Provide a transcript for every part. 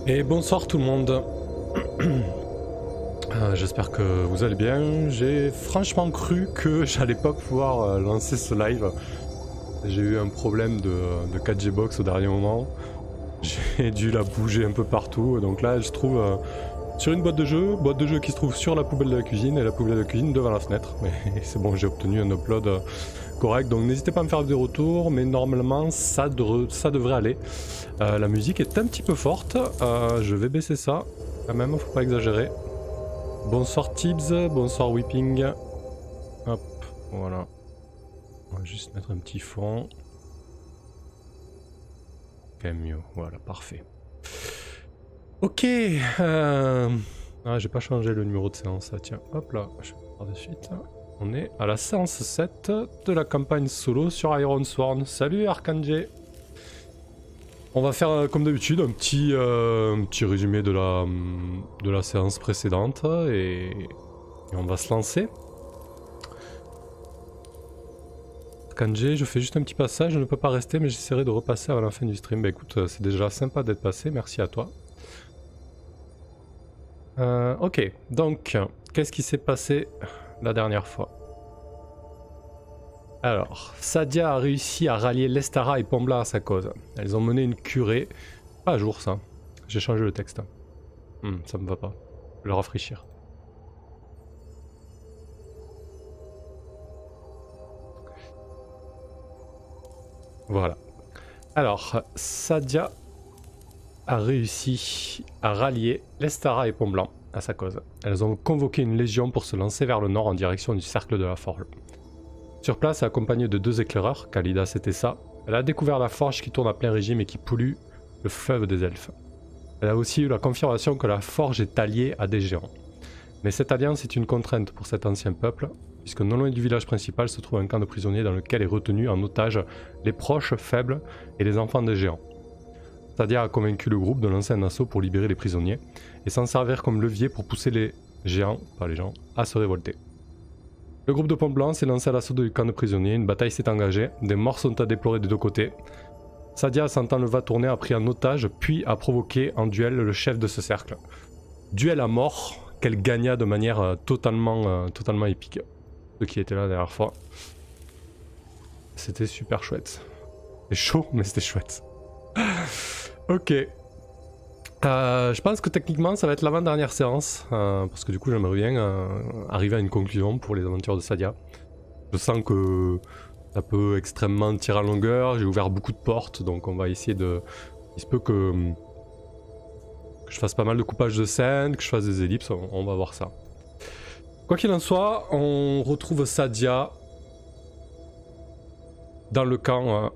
Et bonsoir tout le monde. J'espère que vous allez bien. J'ai franchement cru que j'allais pas pouvoir lancer ce live. J'ai eu un problème de 4G box au dernier moment. J'ai dû la bouger un peu partout. Donc là, je trouve sur une boîte de jeu qui se trouve sur la poubelle de la cuisine et la poubelle de la cuisine devant la fenêtre. Mais c'est bon, j'ai obtenu un upload correct. Donc n'hésitez pas à me faire des retours, mais normalement ça devrait aller. La musique est un petit peu forte. Je vais baisser ça quand même, faut pas exagérer. Bonsoir Tibbs, bonsoir Whipping. Hop, voilà. On va juste mettre un petit fond. Quand même mieux, voilà, parfait. Ok. Ah, j'ai pas changé le numéro de séance, ça, tiens. Hop là, je vais faire de suite. On est à la séance 7 de la campagne solo sur Iron Sworn. Salut Arkanjé. On va faire comme d'habitude un petit résumé de la séance précédente et on va se lancer. Kanji, je fais juste un petit passage, je ne peux pas rester mais j'essaierai de repasser avant la fin du stream. Bah écoute, c'est déjà sympa d'être passé, merci à toi. Ok, donc, qu'est-ce qui s'est passé la dernière fois? Alors, Sadia a réussi à rallier Lestara et Pombla à sa cause. Elles ont mené une curée. Pas à jour ça. J'ai changé le texte. Ça me va pas. Je vais le rafraîchir. Voilà. Alors, Sadia a réussi à rallier Lestara et Pomblanc à sa cause. Elles ont convoqué une légion pour se lancer vers le nord en direction du cercle de la forge. Sur place, accompagnée de 2 éclaireurs, Kalidas et Tessa, elle a découvert la forge qui tourne à plein régime et qui pollue le fleuve des elfes. Elle a aussi eu la confirmation que la forge est alliée à des géants. Mais cette alliance est une contrainte pour cet ancien peuple, puisque non loin du village principal se trouve un camp de prisonniers dans lequel est retenu en otage les proches, faibles et les enfants des géants. Sadia a convaincu le groupe de lancer un assaut pour libérer les prisonniers et s'en servir comme levier pour pousser les géants, pas les gens, à se révolter. Le groupe de Pomblanc s'est lancé à l'assaut du camp de prisonniers, une bataille s'est engagée, des morts sont à déplorer des deux côtés. Sadia, sentant le va tourner, a pris en otage, puis a provoqué en duel le chef de ce cercle. Duel à mort qu'elle gagna de manière totalement épique. Ceux qui étaient là la dernière fois. C'était super chouette. C'était chaud, mais c'était chouette. Ok. Je pense que techniquement ça va être l'avant-dernière séance, parce que du coup j'aimerais bien arriver à une conclusion pour les aventures de Sadia. Je sens que ça peut extrêmement tirer à longueur, j'ai ouvert beaucoup de portes, donc on va essayer de... Il se peut que je fasse pas mal de coupage de scène, que je fasse des ellipses, on va voir ça. Quoi qu'il en soit, on retrouve Sadia dans le camp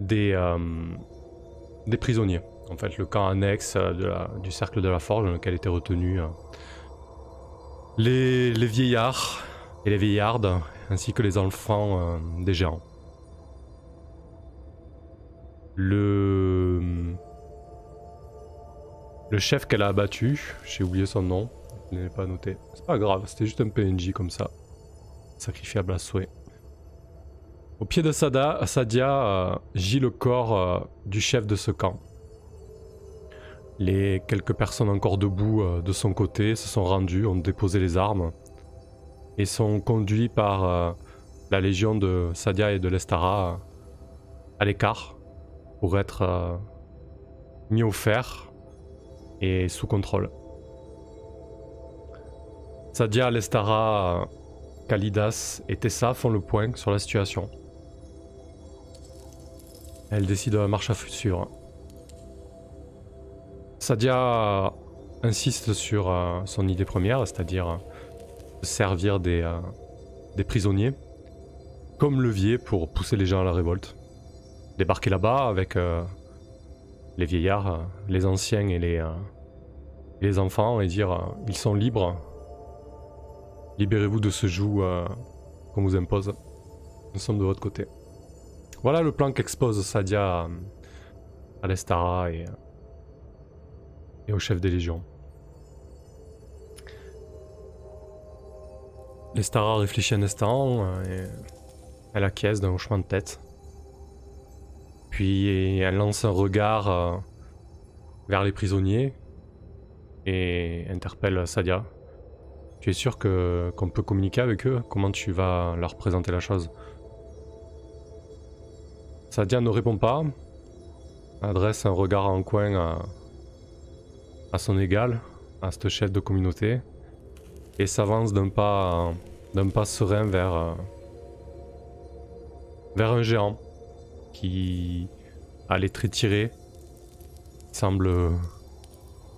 des prisonniers. En fait, le camp annexe du cercle de la forge dans lequel étaient retenus les vieillards et les vieillardes, ainsi que les enfants des géants. Le chef qu'elle a abattu, j'ai oublié son nom, je ne l'ai pas noté. C'est pas grave, c'était juste un PNJ comme ça. Sacrifiable à souhait. Au pied de Sadia gît le corps du chef de ce camp. Les quelques personnes encore debout de son côté se sont rendues, ont déposé les armes et sont conduits par la légion de Sadia et de Lestara à l'écart pour être mis au fer et sous contrôle. Sadia, Lestara, Kalidas et Tessa font le point sur la situation. Elles décident la marche à suivre. Sadia insiste sur son idée première, c'est-à-dire servir des prisonniers comme levier pour pousser les gens à la révolte. Débarquer là-bas avec les vieillards, les anciens et les enfants et dire ils sont libres, libérez-vous de ce joug qu'on vous impose, nous sommes de votre côté. Voilà le plan qu'expose Sadia à Lestara et au chef des légions. Lestara réfléchit un instant et elle acquiesce d'un hochement de tête. Puis elle lance un regard vers les prisonniers et interpelle Sadia. Tu es sûr qu'on peut communiquer avec eux? Comment tu vas leur présenter la chose? Sadia ne répond pas, adresse un regard en coin à son égal, à ce chef de communauté, et s'avance d'un pas serein vers un géant qui a les traits tirés, semble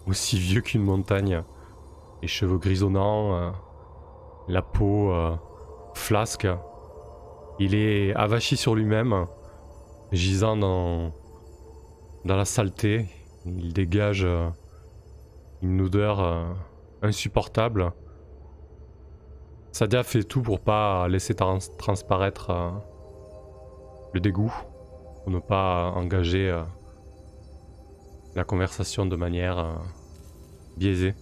aussi vieux qu'une montagne, les cheveux grisonnants, la peau flasque. Il est avachi sur lui-même, gisant dans la saleté. Il dégage une odeur insupportable. Sadia fait tout pour pas laisser transparaître le dégoût, pour ne pas engager la conversation de manière biaisée.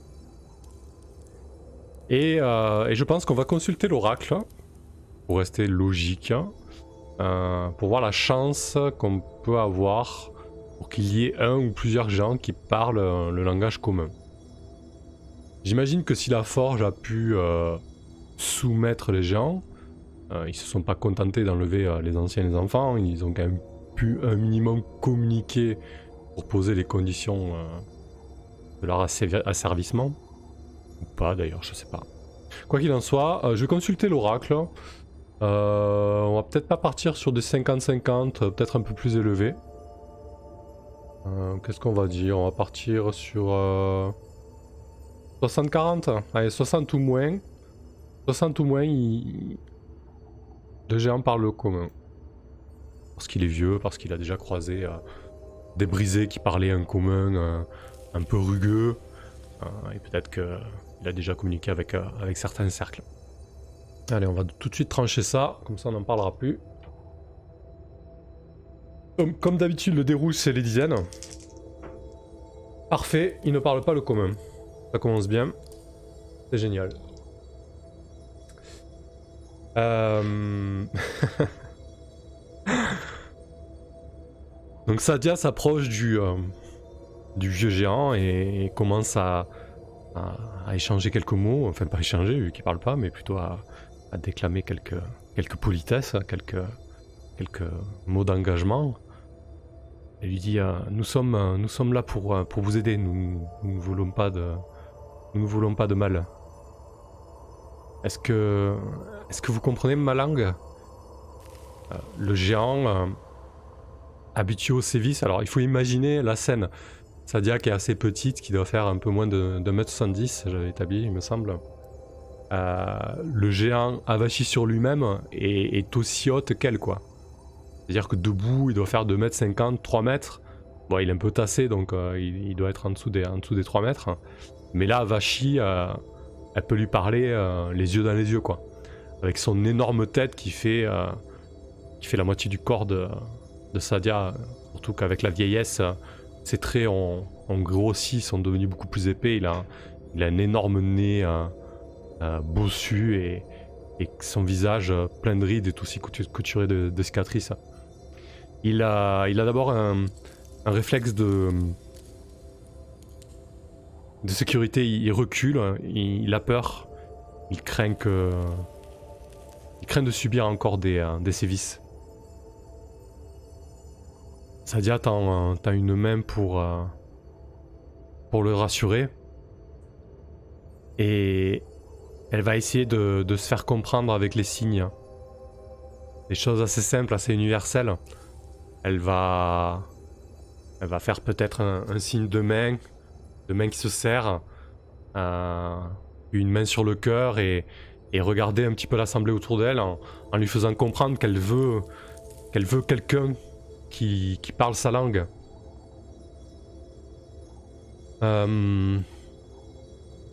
Et je pense qu'on va consulter l'oracle, pour rester logique, pour voir la chance qu'on peut avoir pour qu'il y ait un ou plusieurs gens qui parlent le langage commun. J'imagine que si la forge a pu soumettre les gens, ils se sont pas contentés d'enlever les anciens et les enfants, ils ont quand même pu un minimum communiquer pour poser les conditions de leur asservissement. Ou pas d'ailleurs, je sais pas. Quoi qu'il en soit, je vais consulter l'oracle. On va peut-être pas partir sur des 50-50, peut-être un peu plus élevé. Qu'est-ce qu'on va dire? On va partir sur 60-40. Allez, 60 ou moins. 60 ou moins, le géant parle le commun. Parce qu'il est vieux, parce qu'il a déjà croisé des brisés qui parlaient un commun un peu rugueux. Et peut-être qu'il a déjà communiqué avec certains cercles. Allez, on va tout de suite trancher ça, comme ça on n'en parlera plus. Comme d'habitude, le déroule c'est les dizaines. Parfait, il ne parle pas le commun. Ça commence bien. C'est génial. Donc Sadia s'approche du vieux géant et commence à échanger quelques mots. Enfin, pas échanger, vu qu'il parle pas, mais plutôt à déclamer quelques politesses, quelques mots d'engagement. Elle lui dit nous sommes là pour vous aider, nous ne voulons pas de mal. Est-ce que vous comprenez ma langue? Le géant habitué au sévice, alors il faut imaginer la scène. Sadia qui est assez petite, qui doit faire un peu moins de 1m70, j'avais établi il me semble. Le géant avachi sur lui-même est aussi haute qu'elle, quoi. C'est-à-dire que debout, il doit faire 2m50, 3 mètres. Bon, il est un peu tassé, donc il doit être en dessous des 3 mètres. Mais là, avachi, elle peut lui parler les yeux dans les yeux, quoi. Avec son énorme tête qui fait la moitié du corps de Sadia. Surtout qu'avec la vieillesse, ses traits ont grossi, sont devenus beaucoup plus épais. Il a un énorme nez bossu et son visage plein de rides et aussi couturé de cicatrices. Il a d'abord un réflexe de sécurité, il recule, il a peur, il craint de subir encore des sévices. Sadia, t'as une main pour le rassurer. Et elle va essayer de se faire comprendre avec les signes. Des choses assez simples, assez universelles. Elle va faire peut-être un signe de main qui se serre, une main sur le cœur et regarder un petit peu l'assemblée autour d'elle en lui faisant comprendre qu'elle veut quelqu'un qui parle sa langue. Le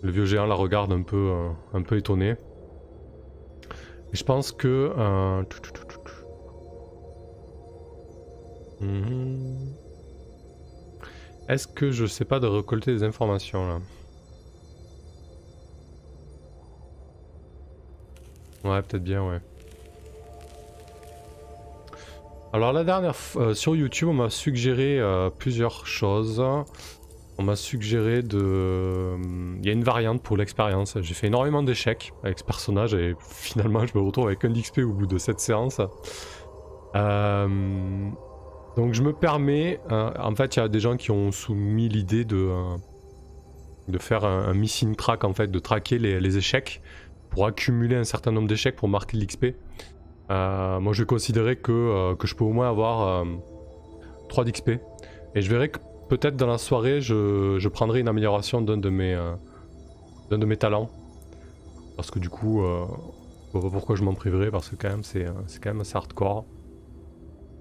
vieux géant la regarde un peu étonné. Et je pense que... Est-ce que je sais pas de récolter des informations là? Ouais, peut-être bien, ouais. Alors la dernière fois, sur YouTube, on m'a suggéré plusieurs choses. On m'a suggéré de... Il y a une variante pour l'expérience. J'ai fait énormément d'échecs avec ce personnage et finalement je me retrouve avec un d'XP au bout de cette séance. Donc je me permets... en fait il y a des gens qui ont soumis l'idée de faire un missing track, en fait, de traquer les échecs pour accumuler un certain nombre d'échecs pour marquer l'XP. Moi je vais considérer que je peux au moins avoir 3 d'XP. Et je verrai que peut-être dans la soirée, je prendrai une amélioration d'un de mes talents. Parce que du coup, je vois pas pourquoi je m'en priverais, parce que quand même, c'est quand même assez hardcore.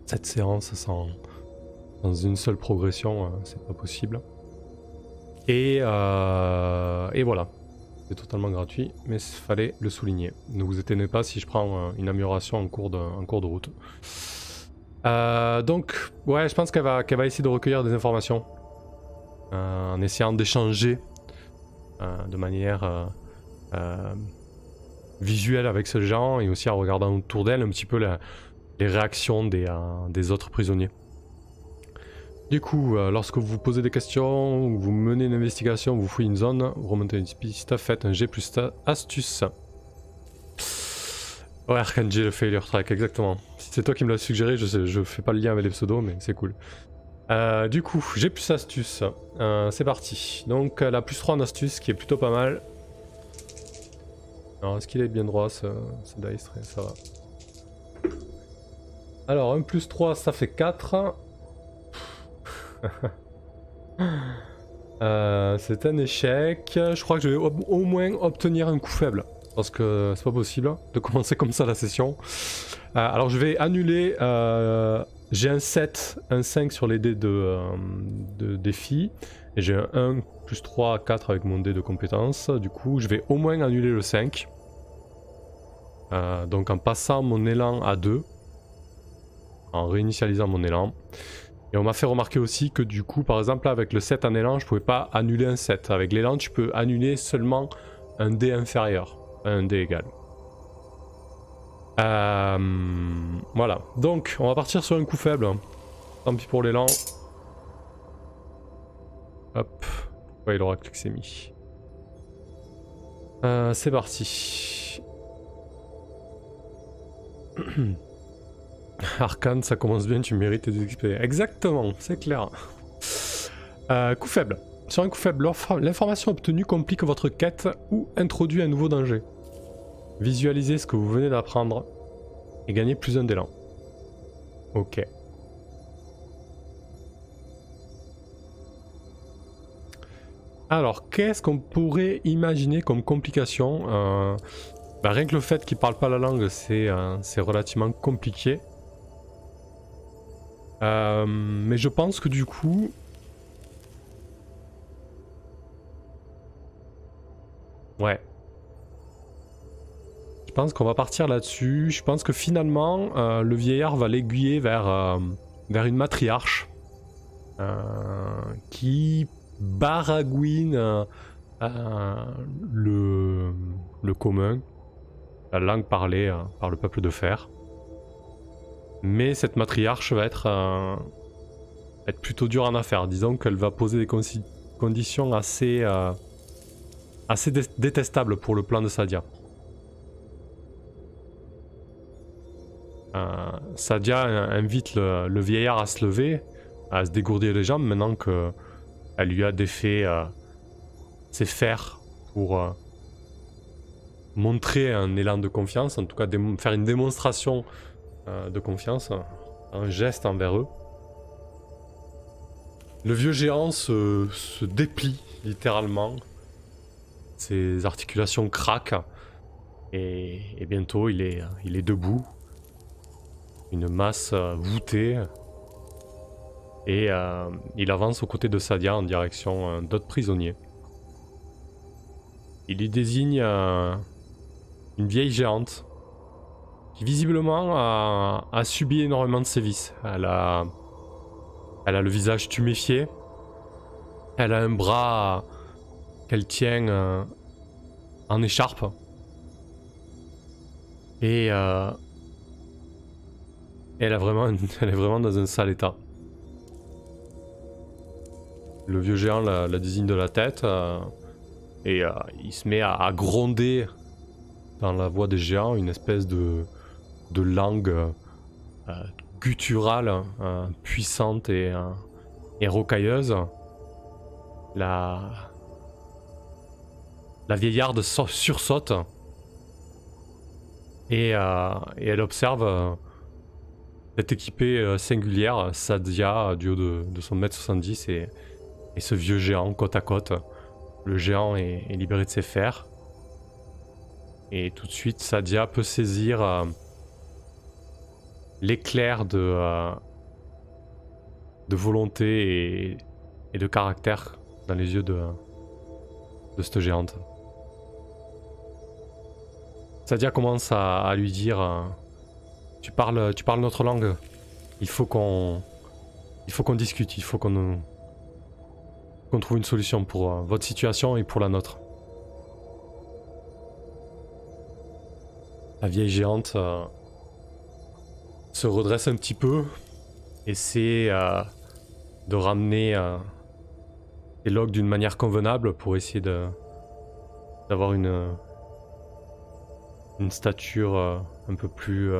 Cette séance sans une seule progression, c'est pas possible. Et voilà. C'est totalement gratuit, mais il fallait le souligner. Ne vous étonnez pas si je prends une amélioration en cours de route. Donc, ouais, je pense qu'elle va essayer de recueillir des informations. En essayant d'échanger de manière visuelle avec ce gens et aussi en regardant autour d'elle un petit peu les réactions des autres prisonniers. Du coup, lorsque vous posez des questions, vous menez une investigation, vous fouillez une zone, vous remontez une piste, faites un G plus astuce. Ouais, Arcane G, le failure track, exactement. Si c'est toi qui me l'as suggéré, je fais pas le lien avec les pseudos, mais c'est cool. Du coup, G plus astuce, c'est parti. Donc la plus 3 en astuce, qui est plutôt pas mal. Alors, est-ce qu'il est bien droit ce dice? Ça va. Alors, 1 plus 3, ça fait 4. C'est un échec. Je crois que je vais au moins obtenir un coup faible. Parce que c'est pas possible de commencer comme ça la session. Alors je vais annuler. J'ai un 7, un 5 sur les dés de défi. Et j'ai un 1 plus 3, 4 avec mon dé de compétence. Du coup, je vais au moins annuler le 5. Donc en passant mon élan à 2. En réinitialisant mon élan. Et on m'a fait remarquer aussi que du coup, par exemple, avec le 7 en élan, je pouvais pas annuler un 7. Avec l'élan, tu peux annuler seulement un dé inférieur, un dé égal. Voilà. Donc, on va partir sur un coup faible. Tant pis pour l'élan. Hop. Ouais, il aura que c'est mis. C'est parti. Arcane, ça commence bien, tu mérites tes XP. Exactement, c'est clair. Coup faible. Sur un coup faible, l'information obtenue complique votre quête ou introduit un nouveau danger. Visualisez ce que vous venez d'apprendre et gagnez plus un d'élan. Ok. Alors, qu'est-ce qu'on pourrait imaginer comme complication? Rien que le fait qu'il parle pas la langue, c'est relativement compliqué. Mais je pense que du coup... Ouais. Je pense qu'on va partir là-dessus. Je pense que finalement, le vieillard va l'aiguiller vers une matriarche. Qui baragouine le commun. La langue parlée par le peuple de fer. Mais cette matriarche va être plutôt dure en affaire. Disons qu'elle va poser des conditions assez détestables pour le plan de Sadia. Sadia invite le vieillard à se lever, à se dégourdir les jambes maintenant qu'elle lui a défait ses fers pour montrer un élan de confiance, en tout cas faire une démonstration de confiance, un geste envers eux. Le vieux géant se déplie littéralement, ses articulations craquent et bientôt il est debout, une masse voûtée, et il avance aux côtés de Sadia en direction d'autres prisonniers. Il y désigne une vieille géante qui visiblement a subi énormément de sévices. Elle a le visage tuméfié, elle a un bras qu'elle tient en écharpe, et elle est vraiment dans un sale état. Le vieux géant la désigne de la tête et il se met à gronder dans la voix des géants une espèce de langue gutturale, puissante et rocailleuse. La vieillarde sursaute et elle observe cette équipée singulière, Sadia, du haut de son mètre 70 et ce vieux géant côte à côte. Le géant est libéré de ses fers. Et tout de suite, Sadia peut saisir l'éclair de volonté et de caractère dans les yeux de cette géante. Sadia commence à lui dire tu parles notre langue. Il faut qu'on discute. Il faut qu'on trouve une solution pour votre situation et pour la nôtre. La vieille géante se redresse un petit peu, essaie de ramener les logs d'une manière convenable pour essayer d'avoir une stature un peu plus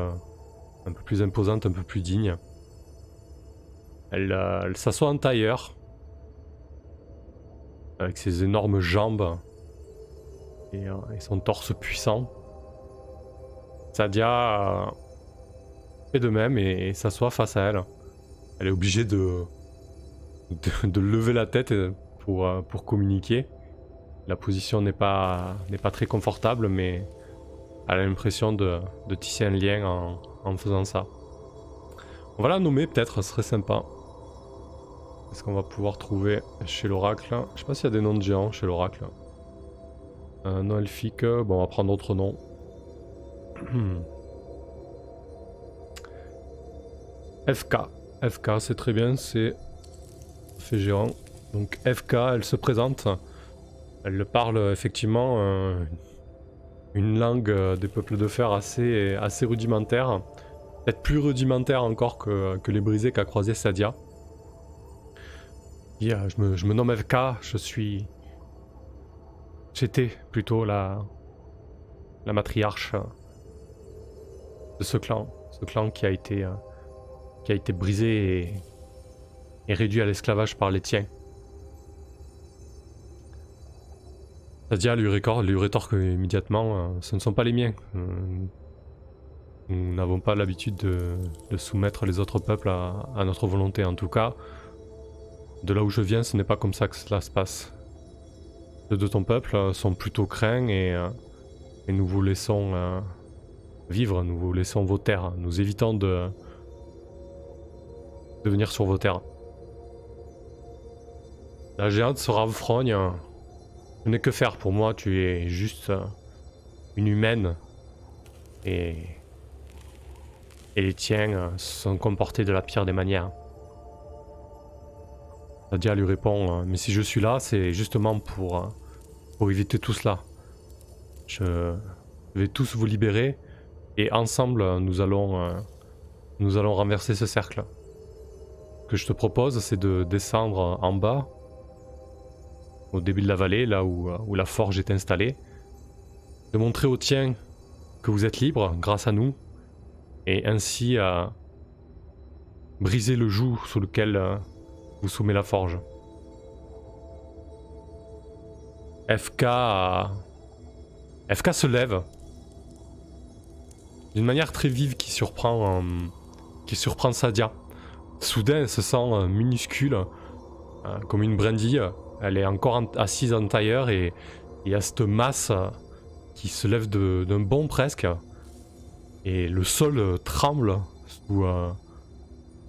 imposante, un peu plus digne. Elle s'assoit en tailleur avec ses énormes jambes et son torse puissant. Sadia fait de même et s'assoit face à elle. Elle est obligée de lever la tête pour communiquer. La position n'est pas très confortable, mais elle a l'impression de tisser un lien en faisant ça. On va la nommer peut-être, ce serait sympa. Est-ce qu'on va pouvoir trouver chez l'oracle? Je sais pas s'il y a des noms de géants chez l'oracle. Non elfique, bon on va prendre d'autres noms. FK. FK c'est très bien, c'est fait géant. Donc FK, elle se présente. Elle parle effectivement une langue des peuples de fer assez rudimentaire. Peut-être plus rudimentaire encore que les brisés qu'a croisé Sadia. Je me nomme FK, j'étais plutôt la matriarche de ce clan qui a été brisé et réduit à l'esclavage par les tiens. Sadia lui rétorque immédiatement, ce ne sont pas les miens. Nous n'avons pas l'habitude de soumettre les autres peuples à notre volonté. En tout cas, de là où je viens, ce n'est pas comme ça que cela se passe. Ceux de ton peuple sont plutôt craints et nous vous laissons vivre, nous vous laissons vos terres. Nous évitons de venir sur vos terres. La géante se renfrogne. Je n'ai que faire pour moi, tu es juste une humaine. Et les tiens sont comportés de la pire des manières. Sadia lui répond, mais si je suis là, c'est justement pour éviter tout cela. Je vais tous vous libérer et ensemble nous allons renverser ce cercle. Ce que je te propose, c'est de descendre en bas, au début de la vallée, là où la forge est installée, de montrer aux tiens que vous êtes libre grâce à nous, et ainsi briser le joug sous lequel vous soumet la forge. FK se lève d'une manière très vive qui surprend Sadia. Soudain, elle se sent minuscule, comme une brindille. Elle est encore assise en tailleur et il y a cette masse qui se lève d'un bond presque. Et le sol tremble sous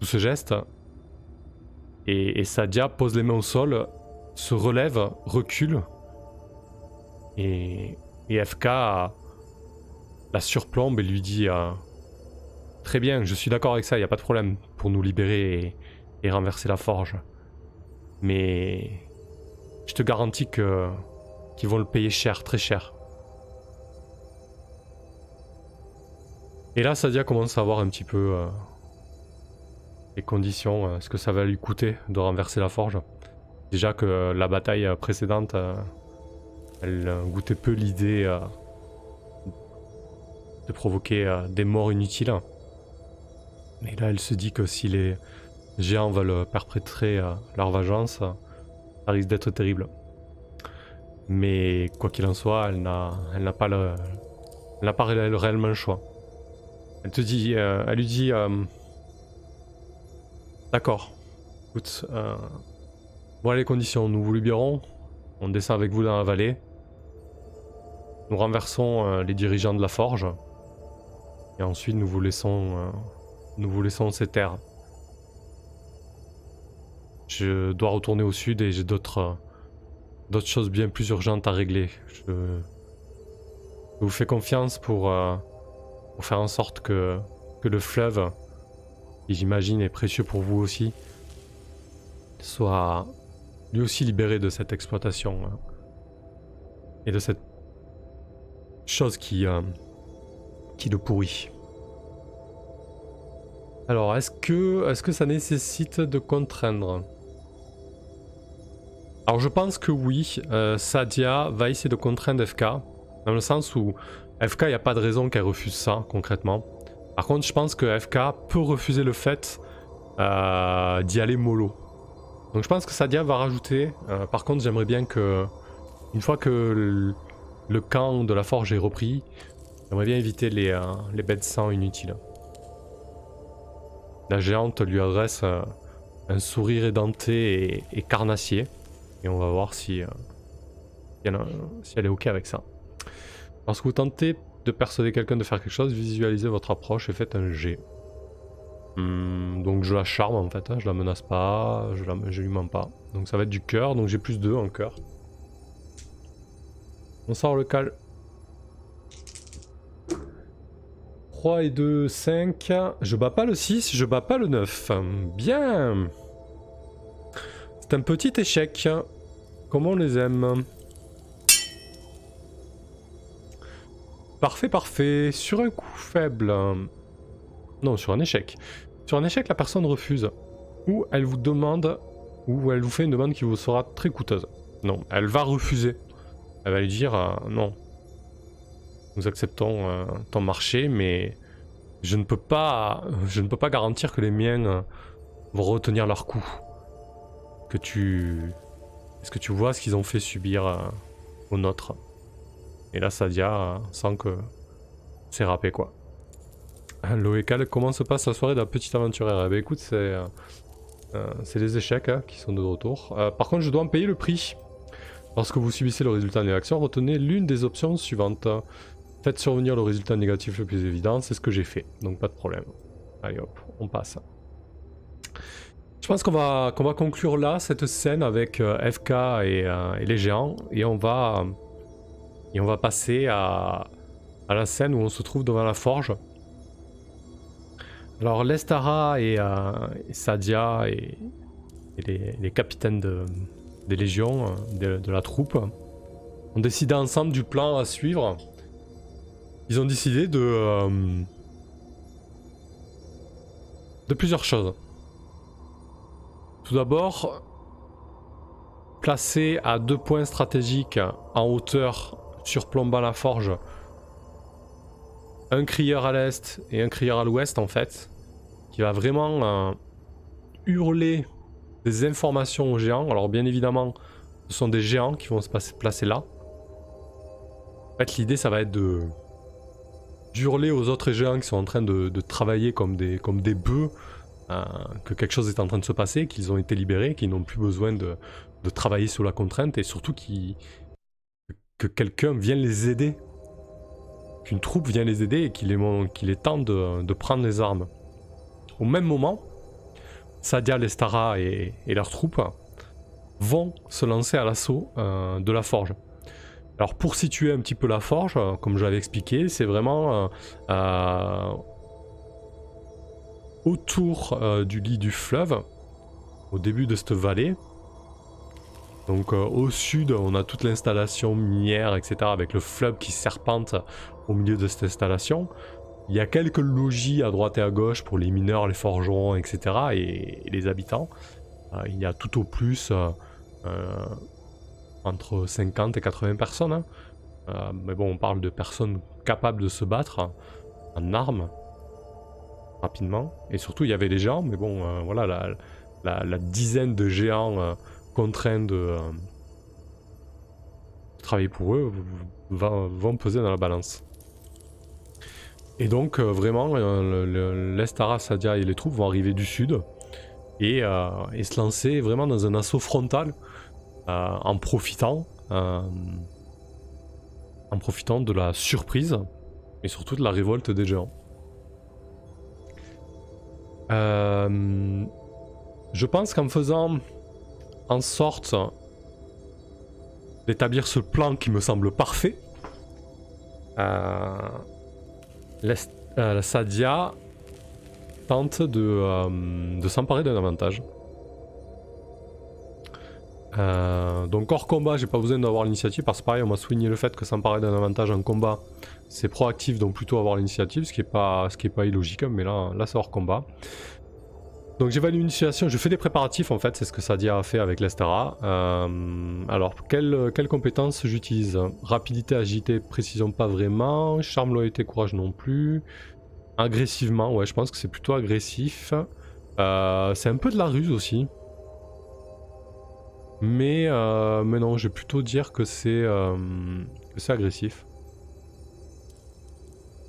ce geste. Et Sadia pose les mains au sol, se relève, recule. Et FK la surplombe et lui dit très bien, je suis d'accord avec ça, il n'y a pas de problème pour nous libérer et renverser la forge. Mais je te garantis qu'ils vont le payer cher, très cher. Et là, Sadia commence à voir un petit peu les conditions, ce que ça va lui coûter de renverser la forge. Déjà que la bataille précédente, elle goûtait peu l'idée de provoquer des morts inutiles. Mais là, elle se dit que si les géants veulent perpétrer leur vengeance, ça risque d'être terrible. Mais quoi qu'il en soit, elle n'a pas réellement le choix. Elle lui dit, d'accord, écoute, voilà les conditions, nous vous libérons, on descend avec vous dans la vallée, nous renversons les dirigeants de la forge, et ensuite nous vous laissons ces terres. Je dois retourner au sud et j'ai d'autres choses bien plus urgentes à régler. Je vous fais confiance pour faire en sorte que le fleuve, qui j'imagine est précieux pour vous aussi, soit lui aussi libéré de cette exploitation et de cette chose qui le pourrit. Alors, est-ce que ça nécessite de contraindre? Alors je pense que oui, Sadia va essayer de contraindre FK, dans le sens où FK, il n'y a pas de raison qu'elle refuse ça, concrètement. Par contre, je pense que FK peut refuser le fait d'y aller mollo. Donc je pense que Sadia va rajouter, par contre j'aimerais bien que, une fois que le camp de la forge est repris, j'aimerais bien éviter les bêtes de sang inutiles. La géante lui adresse un sourire édenté et carnassier. Et on va voir si elle est ok avec ça. Lorsque vous tentez de persuader quelqu'un de faire quelque chose, visualisez votre approche et faites un G. Donc je la charme en fait, hein, je la menace pas, je lui mens pas. Donc ça va être du cœur, donc j'ai plus 2 en cœur. On sort le cal. 3 et 2, 5. Je bats pas le 6, je bats pas le 9. Bien. C'est un petit échec. Comme on les aime. Parfait, parfait. Sur un coup faible. Non, sur un échec. Sur un échec, la personne refuse. Ou elle vous demande, ou elle vous fait une demande qui vous sera très coûteuse. Non, elle va refuser. Elle va lui dire non. Nous acceptons ton marché, mais je ne peux pas garantir que les miens vont retenir leur coup. Est-ce que tu vois ce qu'ils ont fait subir aux nôtres? Et là, Sadia sent que c'est râpé, quoi. Loécal, comment se passe la soirée de la petite aventurière? Eh ben écoute, c'est les échecs qui sont de retour. Par contre, je dois en payer le prix. Lorsque vous subissez le résultat d'une action, retenez l'une des options suivantes. Faites survenir le résultat négatif le plus évident, c'est ce que j'ai fait, donc pas de problème. Allez hop, on passe. Je pense qu'on va conclure là cette scène avec FK et les géants, et on va passer à la scène où on se trouve devant la forge. Alors Lestara et Sadia et les capitaines des légions, de la troupe, ont décidé ensemble du plan à suivre. Ils ont décidé de plusieurs choses. Tout d'abord, placer à 2 points stratégiques en hauteur, surplombant la forge, un crieur à l'est et un crieur à l'ouest en fait, qui va vraiment hurler des informations aux géants. Alors bien évidemment, ce sont des géants qui vont se placer là. En fait, l'idée ça va être d'hurler aux autres géants qui sont en train de travailler comme des bœufs, que quelque chose est en train de se passer, qu'ils ont été libérés, qu'ils n'ont plus besoin de travailler sous la contrainte, et surtout que quelqu'un vienne les aider, qu'une troupe vienne les aider et qu'il est temps de prendre les armes. Au même moment, Sadia, Lestara et leurs troupes vont se lancer à l'assaut de la forge. Alors pour situer un petit peu la forge, comme je l'avais expliqué, c'est vraiment autour du lit du fleuve, au début de cette vallée. Donc au sud, on a toute l'installation minière, etc., avec le fleuve qui serpente au milieu de cette installation. Il y a quelques logis à droite et à gauche pour les mineurs, les forgerons, etc., et les habitants. Il y a tout au plus entre 50 et 80 personnes. Hein. Mais bon, on parle de personnes capables de se battre en armes rapidement. Et surtout, il y avait des géants, mais bon, voilà, la dizaine de géants contraints de travailler pour eux vont peser dans la balance. Et donc, vraiment, l'Estara, Sadia et les troupes vont arriver du sud et se lancer vraiment dans un assaut frontal en profitant de la surprise et surtout de la révolte des géants. Je pense qu'en faisant en sorte d'établir ce plan qui me semble parfait, la Sadia tente de s'emparer d'un avantage. Donc hors combat, j'ai pas besoin d'avoir l'initiative parce que pareil, on m'a souligné le fait que s'emparer d'un avantage en combat, c'est proactif, donc plutôt avoir l'initiative, ce qui est pas illogique, mais là c'est hors combat. Donc j'évalue une situation, je fais des préparatifs en fait, c'est ce que Sadia a fait avec l'Estara. Alors, quelles compétences j'utilise? Rapidité, agilité, précision pas vraiment, charme, loyauté, courage non plus. Agressivement, ouais, je pense que c'est plutôt agressif. C'est un peu de la ruse aussi. Mais non, je vais plutôt dire que c'est agressif.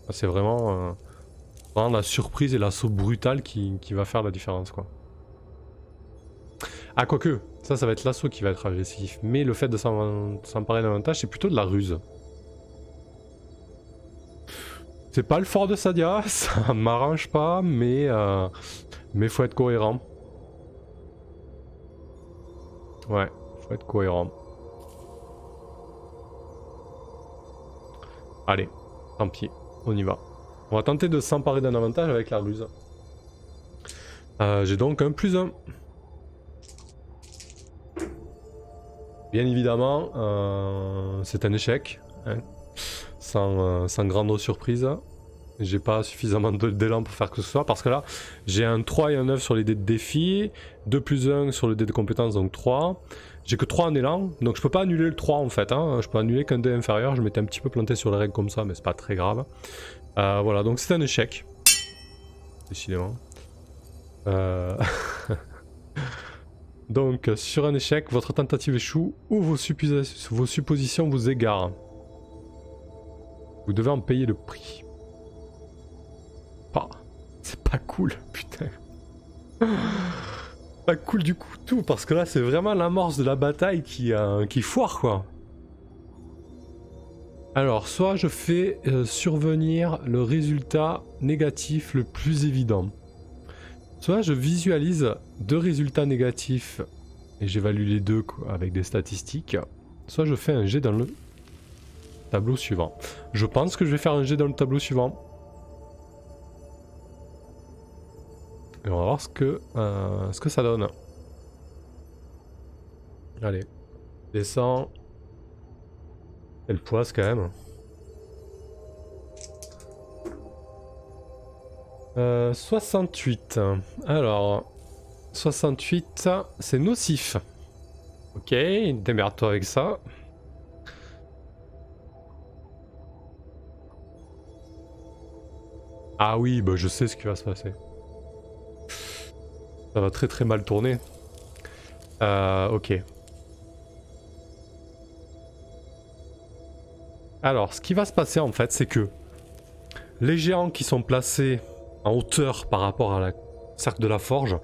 C'est vraiment la surprise et l'assaut brutal qui va faire la différence, quoi. Ah, quoique, ça va être l'assaut qui va être agressif. Mais le fait de s'emparer davantage, c'est plutôt de la ruse. C'est pas le fort de Sadia, ça m'arrange pas, mais faut être cohérent. Ouais, faut être cohérent. Allez, tant pis, on y va. On va tenter de s'emparer d'un avantage avec la ruse. J'ai donc un +1. Bien évidemment, c'est un échec, hein, sans grande surprise. J'ai pas suffisamment d'élan pour faire que ce soit, parce que là, j'ai un 3 et un 9 sur les dés de défi, 2 + 1 sur le dé de compétence, donc 3. J'ai que 3 en élan, donc je peux pas annuler le 3 en fait, hein. Je peux annuler qu'un dé inférieur, je m'étais un petit peu planté sur les règles comme ça, mais c'est pas très grave. Voilà, donc c'est un échec. Décidément. Donc, sur un échec, votre tentative échoue ou vos suppositions vous égarent. Vous devez en payer le prix. C'est pas cool, putain. Pas cool du coup tout, parce que là c'est vraiment l'amorce de la bataille qui foire, quoi. Alors, soit je fais survenir le résultat négatif le plus évident. Soit je visualise 2 résultats négatifs et j'évalue les deux avec des statistiques. Soit je fais un jet dans le tableau suivant. Je pense que je vais faire un jet dans le tableau suivant. Et on va voir ce que ça donne. Allez, descend. Elle poisse quand même. 68. Alors, 68, c'est nocif. Ok, démerde-toi avec ça. Ah oui, bah je sais ce qui va se passer. Ça va très très mal tourner. Ok. Alors, ce qui va se passer en fait, c'est que les géants qui sont placés en hauteur par rapport à la cercle de la forge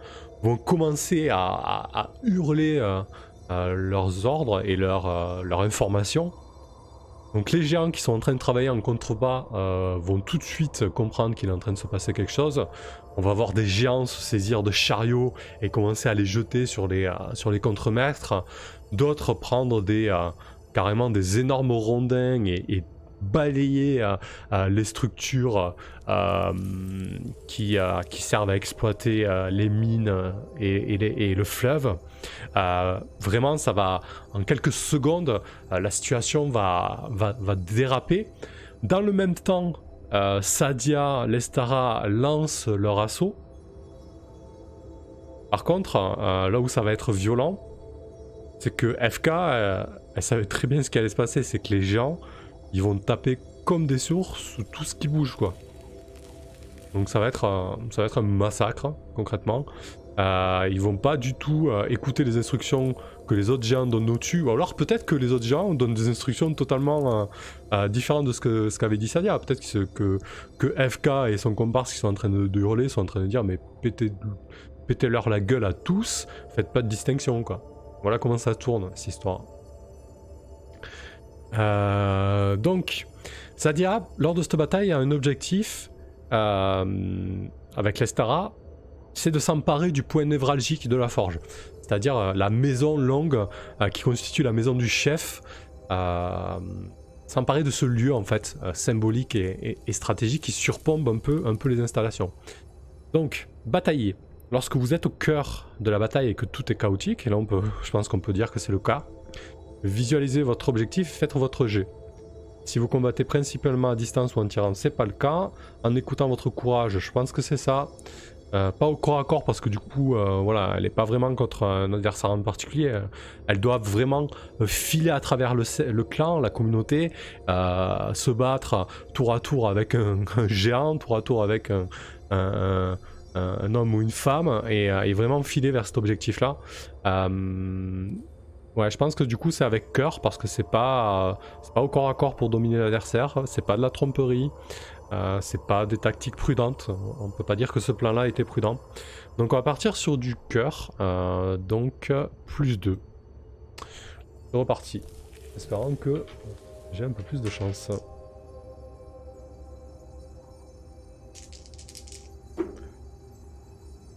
vont commencer à hurler leurs ordres et leurs informations. Donc les géants qui sont en train de travailler en contrebas vont tout de suite comprendre qu'il est en train de se passer quelque chose. On va voir des géants se saisir de chariots et commencer à les jeter sur les contremaîtres. D'autres prendre carrément des énormes rondins et balayer les structures qui servent à exploiter les mines et le fleuve. Vraiment, ça va, en quelques secondes, la situation va déraper. Dans le même temps, Sadia, l'Estara lancent leur assaut. Par contre, là où ça va être violent, c'est que FK, elle savait très bien ce qui allait se passer. C'est que les gens, ils vont taper comme des sourds sous tout ce qui bouge, quoi. Donc ça va être un massacre, concrètement. Ils vont pas du tout écouter les instructions que les autres géants donnent au-dessus. Ou alors peut-être que les autres géants donnent des instructions totalement différentes de ce qu'avait dit Sadia. Peut-être que FK et son comparse qui sont en train de hurler sont en train de dire mais pétez-leur la gueule à tous, faites pas de distinction, quoi. Voilà comment ça tourne, cette histoire. Donc, Sadia, lors de cette bataille, a un objectif avec l'Estara, c'est de s'emparer du point névralgique de la forge. C'est-à-dire la maison longue qui constitue la maison du chef. S'emparer de ce lieu, en fait, symbolique et stratégique qui surplombe un peu les installations. Donc, batailler. Lorsque vous êtes au cœur de la bataille et que tout est chaotique, et là je pense qu'on peut dire que c'est le cas, visualisez votre objectif et faites votre jet. Si vous combattez principalement à distance ou en tirant, c'est pas le cas. En écoutant votre courage, je pense que c'est ça. Pas au corps à corps parce que du coup, voilà, elle n'est pas vraiment contre un adversaire en particulier. Elle doit vraiment filer à travers le clan, la communauté, se battre tour à tour avec un géant, tour à tour avec un homme ou une femme et vraiment filer vers cet objectif-là. Ouais, je pense que du coup c'est avec cœur parce que c'est pas au corps à corps pour dominer l'adversaire, c'est pas de la tromperie, c'est pas des tactiques prudentes, on peut pas dire que ce plan-là était prudent. Donc on va partir sur du cœur, donc plus 2. C'est reparti, espérant que j'ai un peu plus de chance.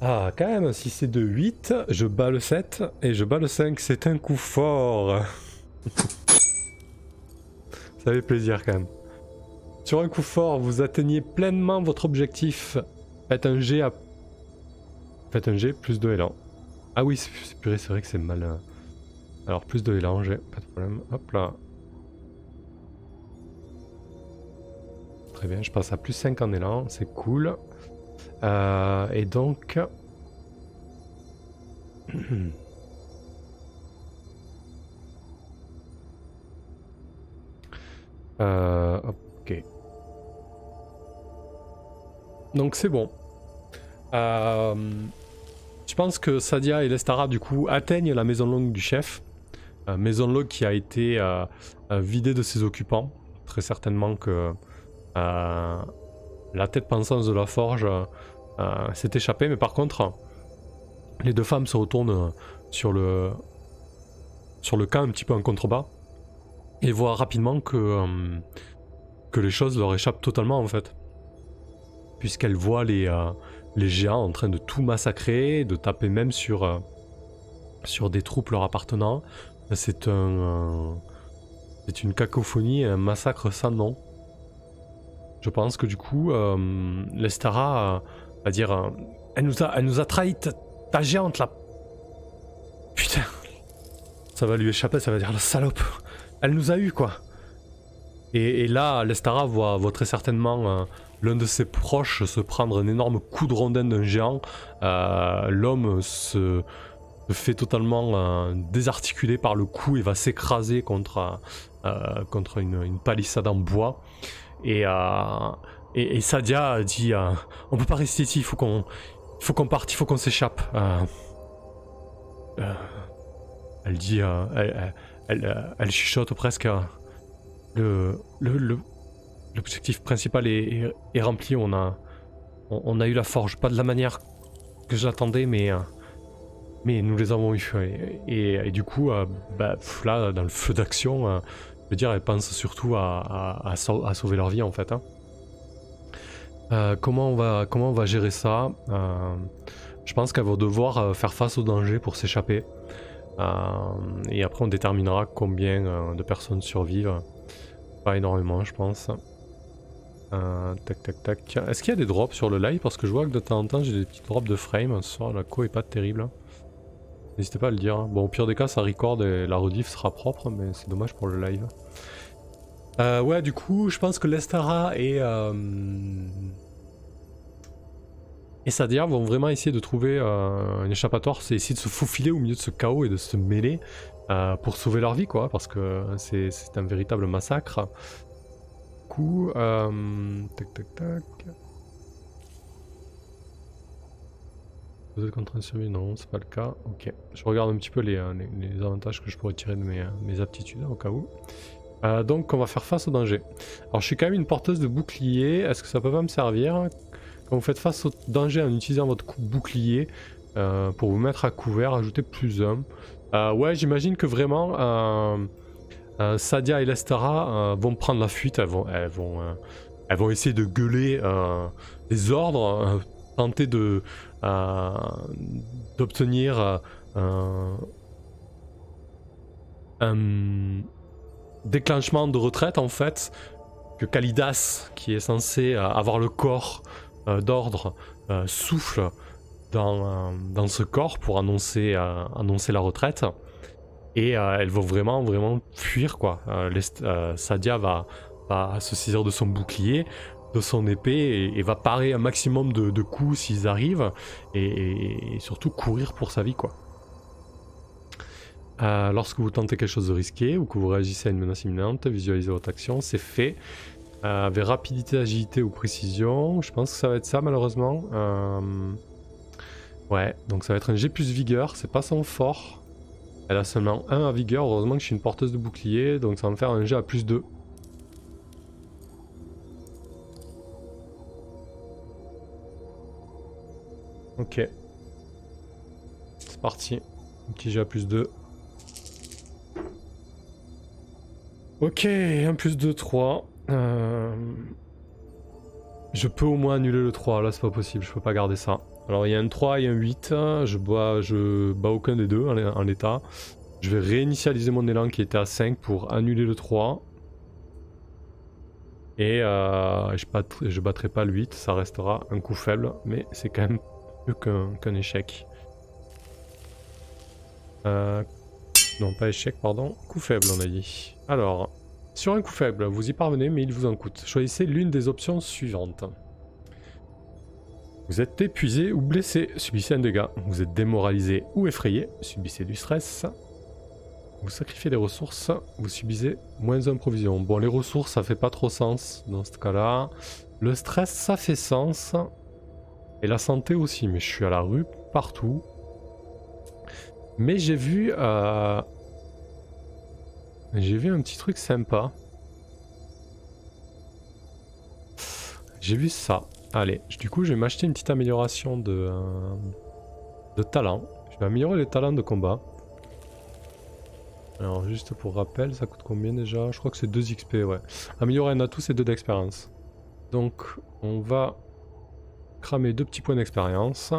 Ah, quand même, si c'est de 8, je bats le 7 et je bats le 5, c'est un coup fort. Ça fait plaisir quand même. Sur un coup fort, vous atteignez pleinement votre objectif. Faites un G plus 2 élan. Ah oui, c'est vrai que c'est mal. Alors plus 2 élan, j'ai pas de problème. Hop là. Très bien, je passe à plus 5 en élan, c'est cool. Et donc... ok. Donc c'est bon. Je pense que Sadia et l'Estara du coup atteignent la maison longue du chef. Maison longue qui a été vidée de ses occupants. Très certainement que la tête pensante de la forge s'est échappée, mais par contre les deux femmes se retournent sur le camp un petit peu en contrebas et voient rapidement que les choses leur échappent totalement en fait, puisqu'elles voient les géants en train de tout massacrer, de taper même sur des troupes leur appartenant. C'est une cacophonie, un massacre sans nom. Je pense que du coup, l'Estara va dire elle nous a trahi ta géante là. Putain. Ça va lui échapper, ça va dire la salope. Elle nous a eu quoi. Et là, l'Estara voit très certainement l'un de ses proches se prendre un énorme coup de rondin d'un géant. L'homme se fait totalement désarticuler par le coup et va s'écraser contre une palissade en bois. Et Sadia dit on peut pas rester ici, il faut qu'on parte, il faut qu'on s'échappe. Elle dit elle chuchote presque. L'objectif principal est rempli. On a eu la forge, pas de la manière que je l'attendais, mais nous les avons eu. Et du coup, là, dans le feu d'action, je veux dire, elle pense surtout à sauver leur vie en fait. Hein. Comment on va gérer ça? Je pense qu'elle va devoir faire face au danger pour s'échapper. Et après on déterminera combien de personnes survivent. Pas énormément je pense. Tac. Est-ce qu'il y a des drops sur le live? Parce que je vois que de temps en temps j'ai des petits drops de frame. Ce soir la co est pas terrible. N'hésitez pas à le dire. Bon au pire des cas ça record et la rediff sera propre, mais c'est dommage pour le live. Ouais du coup je pense que l'Estara et Sadia vont vraiment essayer de trouver un échappatoire, c'est essayer de se faufiler au milieu de ce chaos et de se mêler pour sauver leur vie, quoi, parce que c'est un véritable massacre. Du coup, tac tac tac. Vous êtes contraint de survie? Non, c'est pas le cas. Ok, je regarde un petit peu les avantages que je pourrais tirer de mes aptitudes au cas où. Donc on va faire face au danger. Alors je suis quand même une porteuse de bouclier, est-ce que ça peut pas me servir? Quand vous faites face au danger en utilisant votre bouclier pour vous mettre à couvert, ajoutez +1. Ouais, j'imagine que vraiment Sadia et Lestara vont prendre la fuite, elles vont essayer de gueuler des ordres, tenter d'obtenir un déclenchement de retraite en fait, que Kalidas, qui est censé avoir le corps d'ordre, souffle dans ce corps pour annoncer la retraite. Et elles vont vraiment fuir, quoi. Sadia va se saisir de son bouclier, de son épée, et va parer un maximum de coups s'ils arrivent, et surtout courir pour sa vie, quoi. Lorsque vous tentez quelque chose de risqué ou que vous réagissez à une menace imminente, visualisez votre action, c'est fait. Avec rapidité, agilité ou précision, je pense que ça va être ça malheureusement. Ouais, donc ça va être un G plus vigueur, c'est pas son fort. Elle a seulement 1 à vigueur, heureusement que je suis une porteuse de bouclier, donc ça va me faire un G à +2. Ok. C'est parti. Un petit G à +2. Ok, 1 +2, 3. Je peux au moins annuler le 3, là c'est pas possible, je peux pas garder ça. Alors il y a un 3 et un 8, je bats aucun des deux en l'état. Je vais réinitialiser mon élan qui était à 5 pour annuler le 3. Et je battrai pas le 8, ça restera un coup faible, mais c'est quand même mieux qu'un échec. Non, pas échec, pardon. Coup faible, on a dit. Alors, sur un coup faible, vous y parvenez, mais il vous en coûte. Choisissez l'une des options suivantes. Vous êtes épuisé ou blessé, subissez un dégât. Vous êtes démoralisé ou effrayé, subissez du stress. Vous sacrifiez des ressources, vous subissez -1 provision. Bon, les ressources, ça fait pas trop sens dans ce cas-là. Le stress, ça fait sens. Et la santé aussi, mais je suis à la rue partout. Mais j'ai vu un petit truc sympa. J'ai vu ça. Allez, du coup, je vais m'acheter une petite amélioration de talent. Je vais améliorer les talents de combat. Alors, juste pour rappel, ça coûte combien déjà? Je crois que c'est 2 XP, ouais. Améliorer un atout, c'est 2 d'expérience. Donc, on va cramer 2 petits points d'expérience.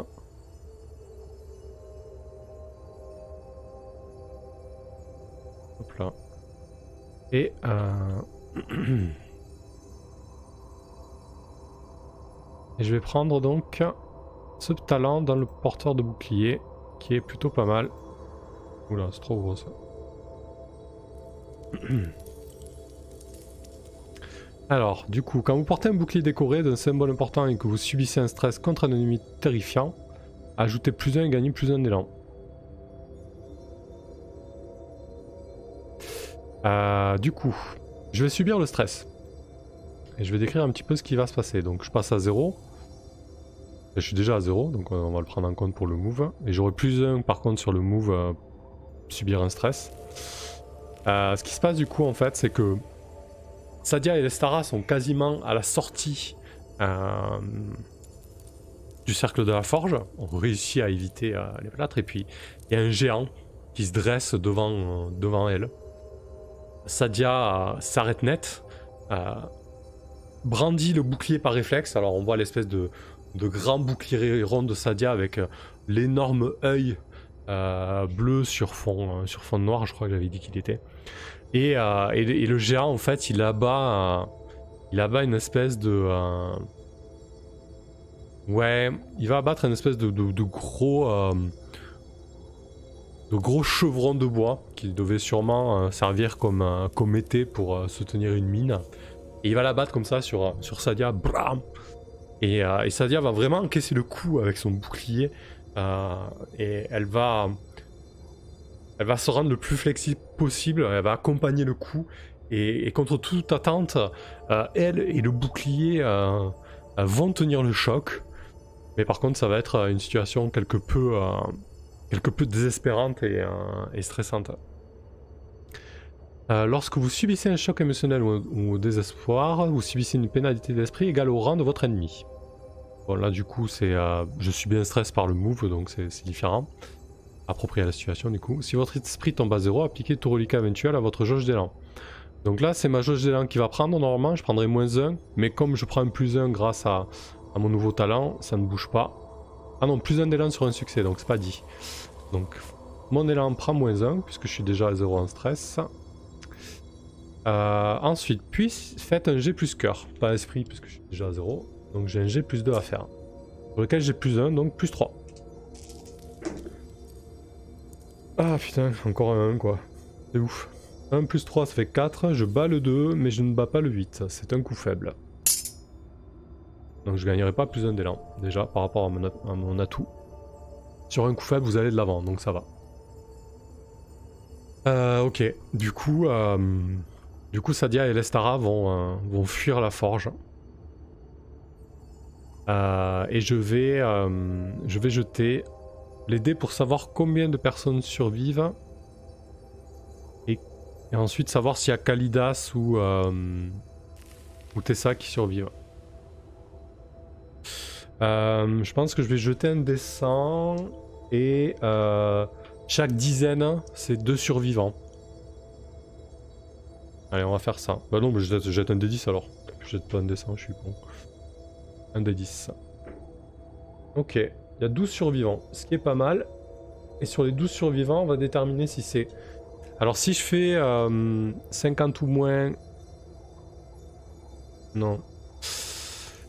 Hop là. Et et je vais prendre donc ce talent dans le porteur de bouclier, qui est plutôt pas mal. Oula, c'est trop gros ça. Alors, du coup, quand vous portez un bouclier décoré d'un symbole important et que vous subissez un stress contre un ennemi terrifiant, ajoutez +1 et gagnez +1 d'élan. Du coup, je vais subir le stress. Et je vais décrire un petit peu ce qui va se passer. Donc je passe à 0. Je suis déjà à 0, donc on va le prendre en compte pour le move. Et j'aurai +1 par contre sur le move subir un stress. Ce qui se passe du coup en fait, c'est que Sadia et Lestara sont quasiment à la sortie du cercle de la forge. On réussit à éviter les plâtres. Et puis il y a un géant qui se dresse devant elle. Sadia s'arrête net, brandit le bouclier par réflexe. Alors on voit l'espèce de grand bouclier rond de Sadia avec l'énorme œil bleu sur fond noir, je crois que j'avais dit qu'il était. Et le géant en fait il abat une espèce de... ouais, il va abattre une espèce de gros chevron de bois qui devait sûrement servir comme épée pour soutenir une mine. Et il va l'abattre comme ça sur Sadia. Bram. Et Sadia va vraiment encaisser le coup avec son bouclier. Et elle va se rendre le plus flexible possible. Elle va accompagner le coup. Et contre toute attente, elle et le bouclier vont tenir le choc. Mais par contre, ça va être une situation quelque peu désespérante et stressante. Lorsque vous subissez un choc émotionnel ou au désespoir, vous subissez une pénalité d'esprit égale au rang de votre ennemi. Bon là du coup c'est je subis un stress par le move, donc c'est différent. Approprié à la situation du coup. Si votre esprit tombe à 0, appliquez tout reliquat éventuel à votre jauge d'élan. Donc là c'est ma jauge d'élan qui va prendre, normalement je prendrai -1, mais comme je prends un +1 grâce à mon nouveau talent, ça ne bouge pas. Ah non, +1 d'élan sur un succès, donc c'est pas dit. Donc mon élan prend -1 puisque je suis déjà à 0 en stress. Ensuite, puis faites un G plus cœur, pas esprit puisque je suis déjà à 0. Donc j'ai un G plus 2 à faire. Pour lequel j'ai +1, donc +3. Ah putain, encore un 1 quoi. C'est ouf. 1 plus 3 ça fait 4, je bats le 2, mais je ne bats pas le 8. C'est un coup faible. Donc je gagnerai pas +1 d'élan, déjà, par rapport à mon atout. Sur un coup faible, vous allez de l'avant, donc ça va. Ok, du coup Sadia et Lestara vont fuir la forge. Et je vais jeter les dés pour savoir combien de personnes survivent. Et ensuite savoir s'il y a Kalidas ou Tessa qui survivent. Je pense que je vais jeter un dé 100 et chaque dizaine c'est 2 survivants. Allez, on va faire ça. Bah non, mais je jette un dé 10 alors. Je jette pas un dé 100, je suis con. Un dé 10. Ok, il y a 12 survivants, ce qui est pas mal. Et sur les 12 survivants, on va déterminer si c'est... Alors si je fais 50 ou moins... Non.